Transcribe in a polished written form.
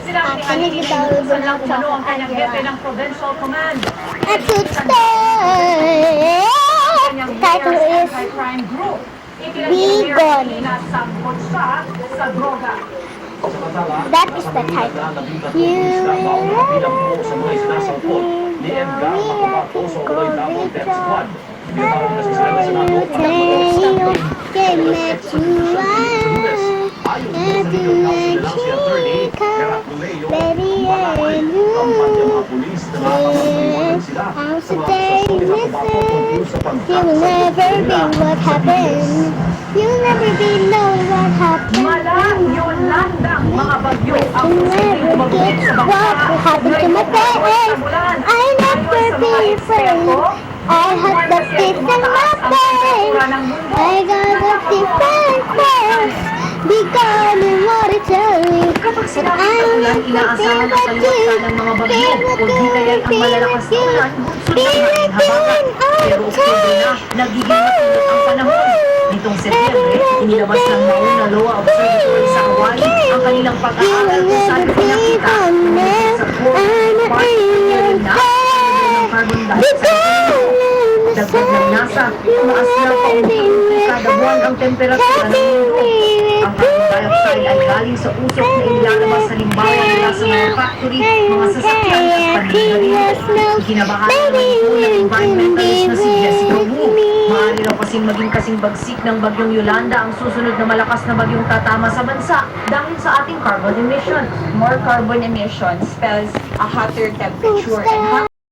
Sinabi ni Halili, inutusan lang umano ang kanyang hepe ng Provincial Command. I could stay. Kanyang Title Mayors is Anti-Crime Group. Be Gone. Sangkot siya sa droga. That is the title. You will I'm today missing. You'll never be what happened. You'll never be know what happened. Malang Yolandang mga bagyo ang You'll never get what happened to my face. I never be afraid. I had the faith in my face. I got a different face. Be gone and what I tell you. Kapag sinabi sa ulan, inaasahan ang kaliwat ng mga bagyo. Kung di kaya't ang malalakas na ulan, bunsod ng hangin habagat. Pero Oktubre na, nagiging matulog ang panahon. Nitong Setyembre, inilabas ng Mauna Loa Observatory sa Hawaii ang kanilang pag-aaral kung saan pinakita sa ng carbon dioxide. Dagdag ng NASA, tumaas na paunti-unti kada buwan ang temperatura ng mundo. Ang carbon dioxide ay galing sa usok na inilalabas sa limbawa mula sa mga factory, mga sasakyan at panigarilyo. Ikinabahala naman po ng environmentalist na si Jessica Wu. Maaari raw maging kasing bagsik ng bagyong Yolanda ang susunod na malakas na bagyong tatama sa bansa dahil sa ating carbon emissions. More carbon emissions spells a hotter temperature and